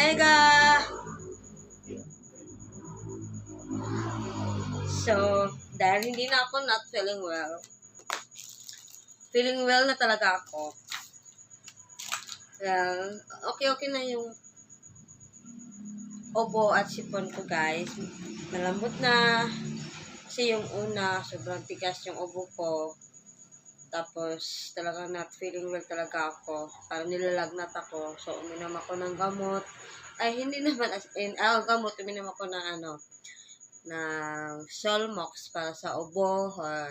Mega! So, dahil hindi na ako not feeling well na talaga ako. Well, okay na yung obo at sipon ko, guys. Malambot na. Kasi yung una, sobrang tigas yung obo ko. Tapos, talagang not feeling well talaga ako. Parang nilalagnat ako. So, uminom ako ng gamot. Ay, hindi naman as in, gamot. Uminom ako ng ng Solmox para sa ubo, or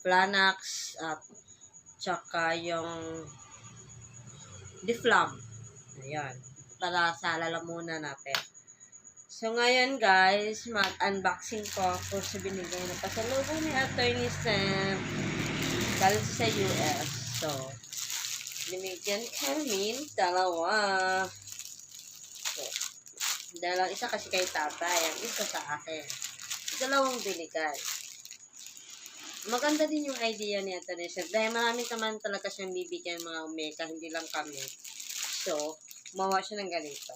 Flanax, at tsaka yung Deflam. Ayan. Para sa lalamunan natin. So, ngayon guys, mag-unboxing po ako sa binigay na pasalubong ni Attorney Sam galing sa US. So, binigyan kami dalawa. So, isa kasi kay tatay, ang isa sa akin. Dalawang binigay. Maganda din yung idea ni Attorney Sam. Dahil marami naman talaga siyang bibigyan mga umeka, hindi lang kami. So, gumawa siya ng ganito.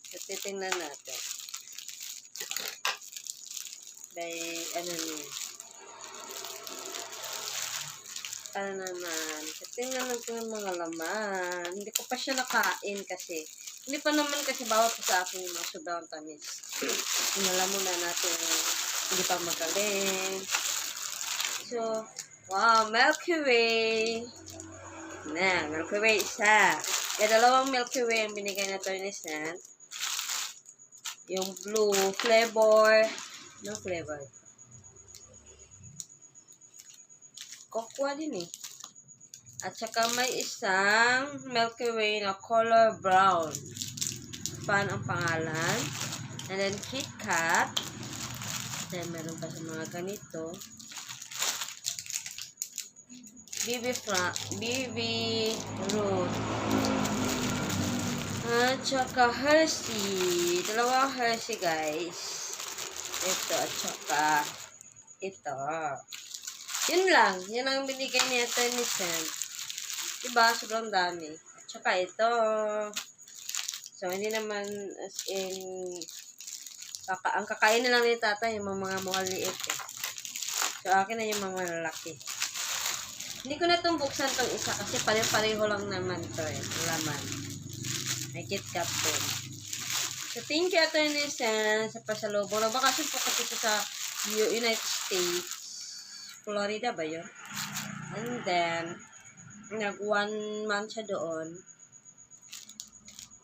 So, titingnan natin. Dahil, naman. Titingnan natin yung mga laman. Hindi ko pa siya nakain kasi. Hindi pa naman kasi bawal pa sa akin yung mga sobrang tamis. Alam mo na natin, hindi pa magaling. So, wow, Milky Way. Milky Way isa. Dalawang Milky Way ang binigay na Attorney Sam. Yung blue flavor. No flavor. Cocoa din eh. At saka may isang Milky Way na color brown. Pan ang pangalan. And then Kit Kat. Then meron pa sa mga ganito. BB Root. At saka Hershey. Dalawang Hershey guys. Ito at saka ito. Yun lang. Yan ang binigay ni Attorney Sam. Diba? Sobrang dami. At saka ito. So, hindi naman as in ang kakain na lang ni tata yung mga liit eh. So, akin na yung mga lalaki. Hindi ko na itong buksan itong isa kasi pareho lang naman ito eh. Laman. May KitKat po. So, thank you Attorney Sam sa pasalubong. Nagbakasyon po kasi ito sa United States. Florida ba yun? And then, nag 1 month siya doon.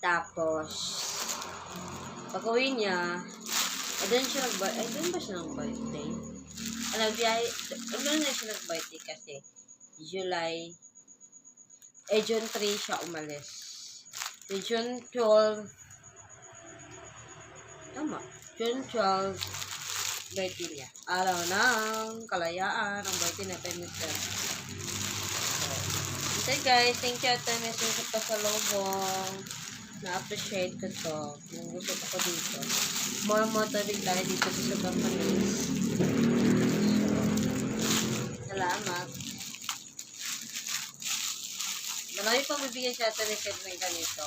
Tapos, pag-uwi niya, doon ba siya nag-birthday? Doon na siya nag-birthday kasi June 3 siya umalis. June 12, June 12, birthday niya. Araw ng kalayaan, ang birthday na Attorney Sam. So guys, thank you Attorney Sam sa pasalubong. Na-appreciate ko to. Gusto ko dito. More motoring tayo dito sa sobrang panis. Salamat. Marami pang bibigyan siya Attorney Sam ng ganito.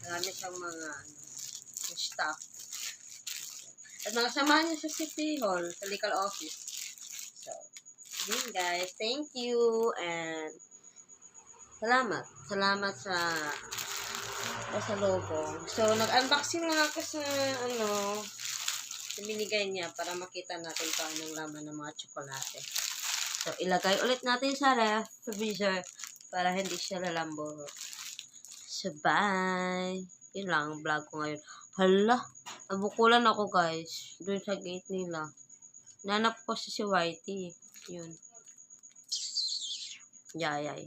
Marami siyang mga staff. At mga samahan niya sa City Hall, sa legal office. So, yun guys. Thank you and salamat. Salamat sa pasalubong. So, nag-unboxing lang ako sa binigay niya para makita natin kung anong laman ng mga tsokolate. So, ilagay ulit natin sa ref, freezer, para hindi siya lalambot. So, bye! Yun lang ang vlog ko ngayon. Hala! Nabukulan ako guys. Doon sa gate nila. Nanap ko si Whitey. Yun. Yayay.